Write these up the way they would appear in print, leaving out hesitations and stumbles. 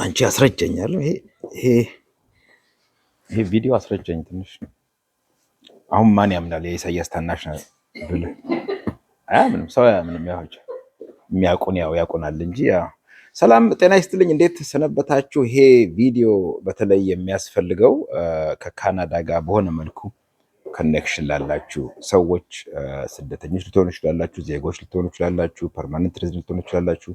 አንቺ አስረጀኛል። ይሄ ይሄ ቪዲዮ አስረጀኝ ትንሽ። አሁን ማን ያምናል? የኢሳያስ ታናሽ ነው ብለህ ምንም ሰው ምንም የሚያውቁን ያውቁናል እንጂ። ሰላም ጤና ይስጥልኝ። እንዴት ሰነበታችሁ? ይሄ ቪዲዮ በተለይ የሚያስፈልገው ከካናዳ ጋር በሆነ መልኩ ኮኔክሽን ላላችሁ ሰዎች፣ ስደተኞች ልትሆኑ ይችላላችሁ፣ ዜጎች ልትሆኑ ይችላላችሁ፣ ፐርማነንት ሬዚደንት ልትሆኑ ይችላላችሁ፣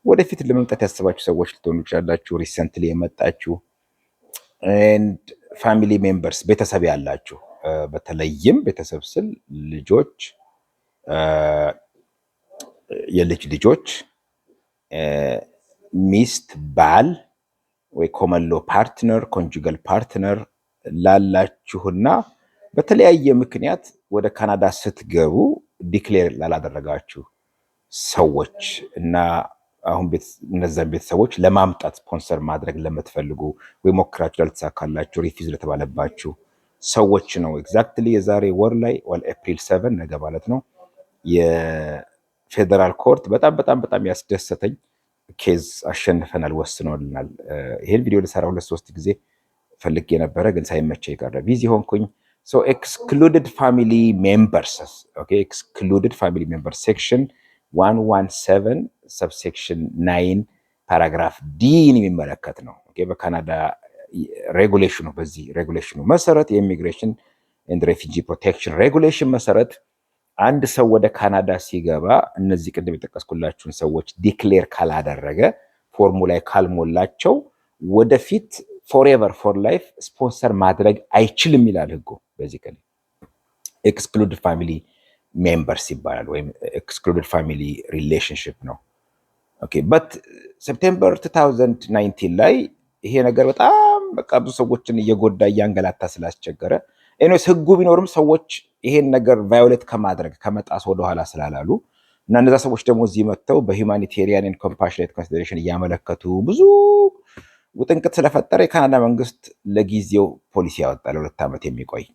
ወደፊት ለመምጣት ያሰባችሁ ሰዎች ልትሆኑ ይችላላችሁ፣ ሪሰንትሊ የመጣችሁ ኤንድ ፋሚሊ ሜምበርስ ቤተሰብ ያላችሁ፣ በተለይም ቤተሰብ ስል ልጆች፣ የልጅ ልጆች፣ ሚስት፣ ባል ወይ ኮመን ሎ ፓርትነር፣ ኮንጁጋል ፓርትነር ላላችሁና በተለያየ ምክንያት ወደ ካናዳ ስትገቡ ዲክሌር ላላደረጋችሁ ሰዎች እና አሁን እነዛን ቤተሰቦች ለማምጣት ስፖንሰር ማድረግ ለምትፈልጉ ወይ ሞክራችሁ ላልተሳካላችሁ ሪፊዝ ለተባለባችሁ ሰዎች ነው። ኤግዛክትሊ የዛሬ ወር ላይ ኤፕሪል 7 ነገ ማለት ነው የፌዴራል ኮርት በጣም ያስደሰተኝ ኬዝ አሸንፈናል፣ ወስኖልናል። ይሄን ቪዲዮ ልሰራ 2-3 ጊዜ ፈልጌ የነበረ ግን ሳይመቸኝ የቀረ ቢዚ ሆንኩኝ። ኤክስክሉድድ ፋሚሊ ሜምበርስ ኤክስክሉድድ ፋሚሊ ሜምበርስ ሴክሽን 117 ሰብሴክሽን 9 ፓራግራፍ ዲን የሚመለከት ነው። በካናዳ ሬጉሌሽኑ በዚህ ሬጉሌሽኑ መሰረት የኢሚግሬሽን ኤንድ ሬፊጂ ፕሮቴክሽን ሬጉሌሽን መሰረት አንድ ሰው ወደ ካናዳ ሲገባ እነዚህ ቅድም የጠቀስኩላችሁን ሰዎች ዲክሌር ካላደረገ ፎርሙ ላይ ካልሞላቸው ወደፊት ፎርኤቨር ፎር ላይፍ ስፖንሰር ማድረግ አይችልም ይላል ህጉ። ቤዚካሊ ኤክስክሉድድ ፋሚሊ ሜምበርስ ይባላል ወይም ኤክስክሉድድ ፋሚሊ ሪሌሽንሽፕ ነው። በት ሴፕቴምበር 2019 ላይ ይሄ ነገር በጣም ብዙ ሰዎችን እየጎዳ እያንገላታ ስላስቸገረ ኤኒዌይስ ህጉ ቢኖርም ሰዎች ይሄን ነገር ቫዮሌት ከማድረግ ከመጣስ ወደኋላ ስላላሉ እና እነዛ ሰዎች ደግሞ እዚህ መጥተው በሂውማኒቴሪያን ኤንድ ኮምፓሽኔት ኮንሲደሬሽን እያመለከቱ ብዙ ውጥንቅጥ ስለፈጠረ የካናዳ መንግስት ለጊዜው ፖሊሲ ያወጣ ለ2 ዓመት የሚቆይ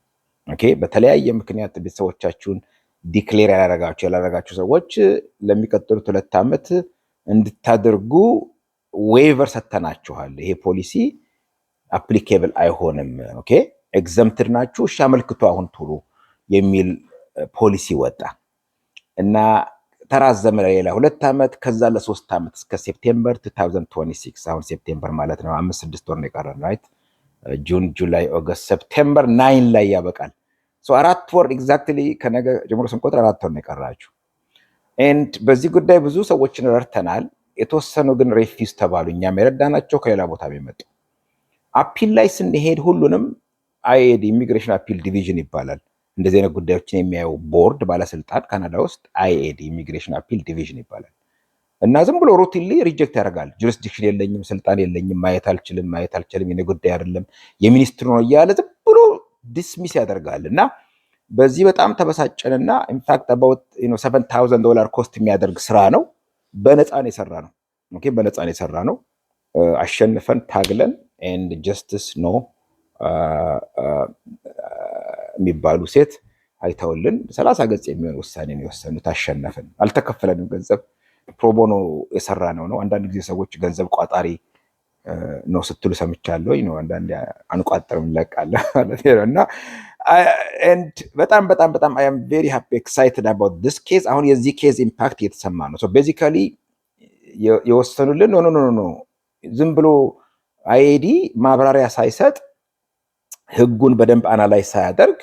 በተለያየ ምክንያት ቤተሰቦቻችሁን ዲክሌር ያላረጋችሁ ሰዎች ለሚቀጥሉት 2 ዓመት እንድታደርጉ ዌይቨር ሰተናችኋል። ይሄ ፖሊሲ አፕሊኬብል አይሆንም። ኤግዘምትድ ናችሁ፣ እሺ አመልክቱ አሁን ቶሎ የሚል ፖሊሲ ወጣ እና ተራዘመ ለሌላ 2 ዓመት፣ ከዛ ለ3 ዓመት እስከ ሴፕቴምበር 2026። አሁን ሴፕቴምበር ማለት ነው 5-6 ወር ነው የቀረን። ራይት ጁን፣ ጁላይ፣ ኦገስት፣ ሴፕቴምበር 9 ላይ ያበቃል። 4 ወር ኤግዛክትሊ ከነገ ጀምሮ ስንቆጥር 4 ወር ነው የቀራችሁ። ኤንድ በዚህ ጉዳይ ብዙ ሰዎችን ረድተናል። የተወሰኑ ግን ሬፊዝ ተባሉ። እኛም የረዳናቸው ከሌላ ቦታ የመጡ አፒል ላይ ስንሄድ ሁሉንም አይኤዲ ኢሚግሬሽን አፒል ዲቪዥን ይባላል። እንደዚህ አይነት ጉዳዮችን የሚያየው ቦርድ ባለስልጣን ካናዳ ውስጥ አይኤዲ ኢሚግሬሽን አፒል ዲቪዥን ይባላል እና ዝም ብሎ ሩቲንሊ ሪጀክት ያደርጋል። ጁሪስዲክሽን የለኝም፣ ስልጣን የለኝም፣ ማየት አልችልም፣ የኔ ጉዳይ አይደለም፣ የሚኒስትሩ ነው እያለ ዝም ብሎ ዲስሚስ ያደርጋል። እና በዚህ በጣም ተበሳጨንና ኢንፋክት አባውት $7,000 ኮስት የሚያደርግ ስራ ነው። በነፃ ነው የሰራ ነው። አሸንፈን ታግለን ኤንድ ጀስቲስ ኖ የሚባሉ ሴት አይተውልን 30 ገጽ የሚሆን ውሳኔ ነው የወሰኑት። አሸነፍን። አልተከፈለንም ገንዘብ፣ ፕሮቦኖ የሰራ ነው። አንዳንድ ጊዜ ሰዎች ገንዘብ ቋጣሪ ነው ስትሉ ሰምቻለሁ። አንዳንድ አንቋጥርም እንለቃለን ማለት ነው። እና በጣም አይ አም ቬሪ ሃፒ ኤክሳይትድ አባውት ዲስ ኬዝ። አሁን የዚህ ኬዝ ኢምፓክት እየተሰማ ነው። ቤዚካሊ የወሰኑልን ኖ ዝም ብሎ አይኤዲ ማብራሪያ ሳይሰጥ ህጉን በደንብ አናላይዝ ሳያደርግ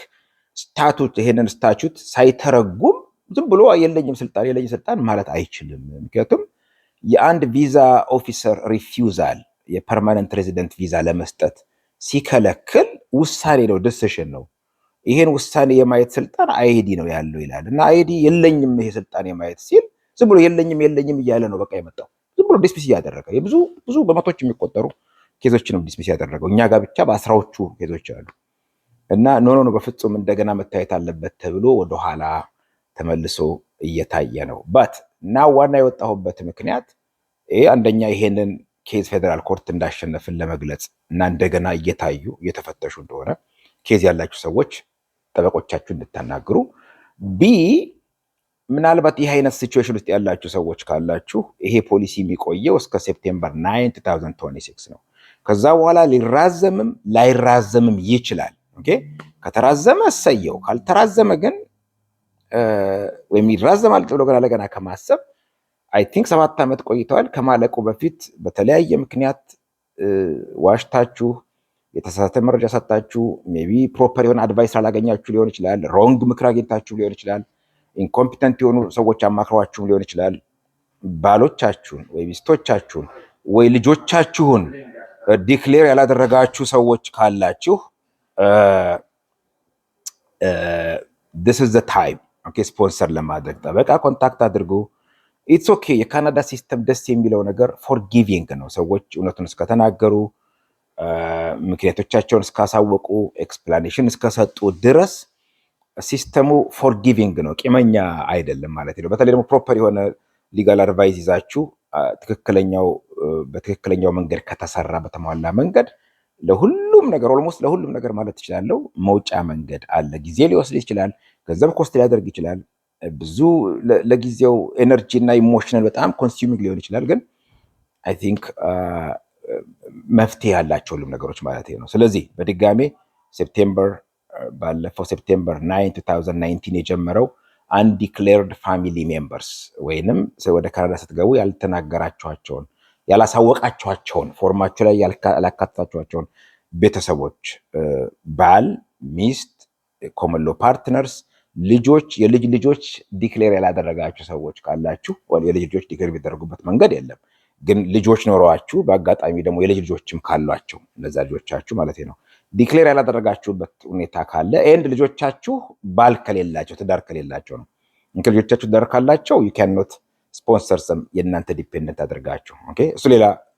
ይሄንን ስታቹት ሳይተረጉም ዝም ብሎ የለኝም ስልጣን ማለት አይችልም። ምክንያቱም የአንድ ቪዛ ኦፊሰር ሪፊውዛል የፐርማነንት ሬዚደንት ቪዛ ለመስጠት ሲከለክል ውሳኔ ነው፣ ዲሲሽን ነው። ይሄን ውሳኔ የማየት ስልጣን አይኤዲ ነው ያለው ይላል እና አይኤዲ የለኝም ይሄ ስልጣን የማየት ሲል ዝም ብሎ የለኝም እያለ ነው በቃ የመጣው። ዝም ብሎ ዲስሚስ እያደረገ ብዙ በመቶች የሚቆጠሩ ኬዞችንም ዲስሚስ ያደረገው። እኛ ጋር ብቻ በ10ዎቹ ኬዞች አሉ እና ኖ በፍጹም እንደገና መታየት አለበት ተብሎ ወደኋላ ተመልሶ እየታየ ነው። ባት እና ዋና የወጣሁበት ምክንያት አንደኛ ይሄንን ኬዝ ፌዴራል ኮርት እንዳሸነፍን ለመግለጽ እና እንደገና እየተፈተሹ እንደሆነ ኬዝ ያላችሁ ሰዎች ጠበቆቻችሁ እንድታናግሩ፣ ቢ ምናልባት ይህ አይነት ሲቹዌሽን ውስጥ ያላችሁ ሰዎች ካላችሁ ይሄ ፖሊሲ የሚቆየው እስከ ሴፕቴምበር 9 2026 ነው። ከዛ በኋላ ሊራዘምም ላይራዘምም ይችላል። ኦኬ ከተራዘመ እሰየው፣ ካልተራዘመ ግን ወይም ይራዘማል ብሎ ገና ለገና ከማሰብ አይ ቲንክ 7 ዓመት ቆይተዋል። ከማለቁ በፊት በተለያየ ምክንያት ዋሽታችሁ የተሳሳተ መረጃ ሰጣችሁ፣ ሜይ ቢ ፕሮፐር የሆነ አድቫይስ አላገኛችሁ ሊሆን ይችላል። ሮንግ ምክር አግኝታችሁ ሊሆን ይችላል። ኢንኮምፒተንት የሆኑ ሰዎች አማክሯችሁም ሊሆን ይችላል። ባሎቻችሁን ወይ ሚስቶቻችሁን ወይ ልጆቻችሁን ዲክሌር ያላደረጋችሁ ሰዎች ካላችሁ this is the time ኦኬ ስፖንሰር ለማድረግ ጠበቃ ኮንታክት አድርጉ። ኢትስ ኦኬ። የካናዳ ሲስተም ደስ የሚለው ነገር ፎርጊቪንግ ነው። ሰዎች እውነቱን እስከተናገሩ ምክንያቶቻቸውን እስካሳወቁ ኤክስፕላኔሽን እስከሰጡ ድረስ ሲስተሙ ፎርጊቪንግ ነው፣ ቂመኛ አይደለም ማለት ነው። በተለይ ደግሞ ፕሮፐር የሆነ ሊጋል አድቫይዝ ይዛችሁ በትክክለኛው መንገድ ከተሰራ በተሟላ መንገድ ለሁሉም ነገር ኦልሞስት ለሁሉም ነገር ማለት ትችላለሁ መውጫ መንገድ አለ። ጊዜ ሊወስድ ይችላል፣ ገንዘብ ኮስት ሊያደርግ ይችላል፣ ብዙ ለጊዜው ኤነርጂ እና ኢሞሽናል በጣም ኮንሱሚንግ ሊሆን ይችላል። ግን አይ ቲንክ መፍትሄ ያላቸው ሁሉም ነገሮች ማለት ነው። ስለዚህ በድጋሜ ባለፈው ሴፕቴምበር 9 2019 የጀመረው አንዲክሌርድ ፋሚሊ ሜምበርስ ወይንም ወደ ካናዳ ስትገቡ ያልተናገራችኋቸውን ያላሳወቃችኋቸውን ፎርማችሁ ላይ ያላካተታችኋቸውን ቤተሰቦች ባል፣ ሚስት፣ ኮመሎ ፓርትነርስ፣ ልጆች፣ የልጅ ልጆች ዲክሌር ያላደረጋችሁ ሰዎች ካላችሁ የልጅ ልጆች ዲክሌር የሚደረጉበት መንገድ የለም። ግን ልጆች ኖረዋችሁ በአጋጣሚ ደግሞ የልጅ ልጆችም ካሏቸው እነዛ ልጆቻችሁ ማለት ነው ዲክሌር ያላደረጋችሁበት ሁኔታ ካለ ኤንድ ልጆቻችሁ ባል ከሌላቸው ትዳር ከሌላቸው ነው። እንክ ልጆቻችሁ ትዳር ካላቸው you cannot sponsor some የእናንተ ዲፔንደንት አድርጋችሁ ኦኬ። እሱ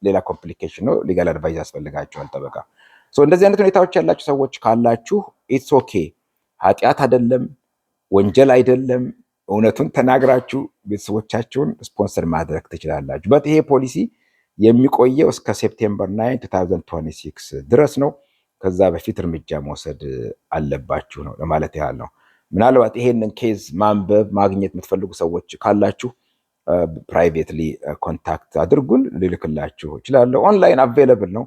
ሌላ ኮምፕሊኬሽን ነው። ሊጋል አድቫይዝ ያስፈልጋችኋል ጠበቃ። እንደዚህ አይነት ሁኔታዎች ያላችሁ ሰዎች ካላችሁ ኢትስ ኦኬ። ኃጢአት አይደለም፣ ወንጀል አይደለም። እውነቱን ተናግራችሁ ቤተሰቦቻችሁን ስፖንሰር ማድረግ ትችላላችሁ። በት ይሄ ፖሊሲ የሚቆየው እስከ ሴፕቴምበር 9 2026 ድረስ ነው። ከዛ በፊት እርምጃ መውሰድ አለባችሁ ነው ለማለት ያህል ነው። ምናልባት ይሄንን ኬዝ ማንበብ ማግኘት የምትፈልጉ ሰዎች ካላችሁ ፕራይቬትሊ ኮንታክት አድርጉን፣ ልልክላችሁ እችላለሁ። ኦንላይን አቬለብል ነው፣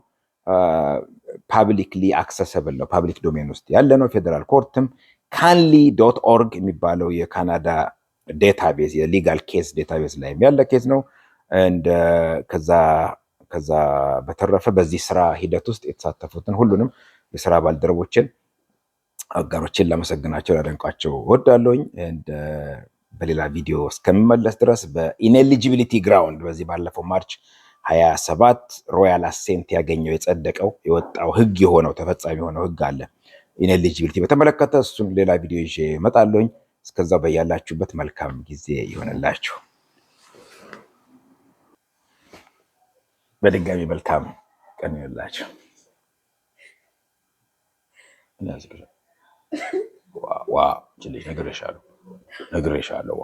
ፓብሊክሊ አክሰሰብል ነው፣ ፓብሊክ ዶሜን ውስጥ ያለ ነው። ፌደራል ኮርትም canly.org የሚባለው የካናዳ ዴታቤዝ የሊጋል ኬዝ ዴታቤዝ ላይ ያለ ኬዝ ነው። ከዛ በተረፈ በዚህ ስራ ሂደት ውስጥ የተሳተፉትን ሁሉንም የስራ ባልደረቦችን አጋሮችን ለመሰግናቸው ላደንቃቸው እወዳለሁኝ። በሌላ ቪዲዮ እስከሚመለስ ድረስ በኢኔሊጂቢሊቲ ግራውንድ በዚህ ባለፈው ማርች 27 ሮያል አሴንት ያገኘው የጸደቀው የወጣው ህግ የሆነው ተፈጻሚ የሆነው ህግ አለ ኢኔሊጂቢሊቲ በተመለከተ እሱን ሌላ ቪዲዮ ይዤ እመጣለሁኝ። እስከዛው በያላችሁበት መልካም ጊዜ ይሆንላችሁ። በድጋሚ መልካም ቀን ይሁንላችሁ። ዋው ነግሬሻለሁ።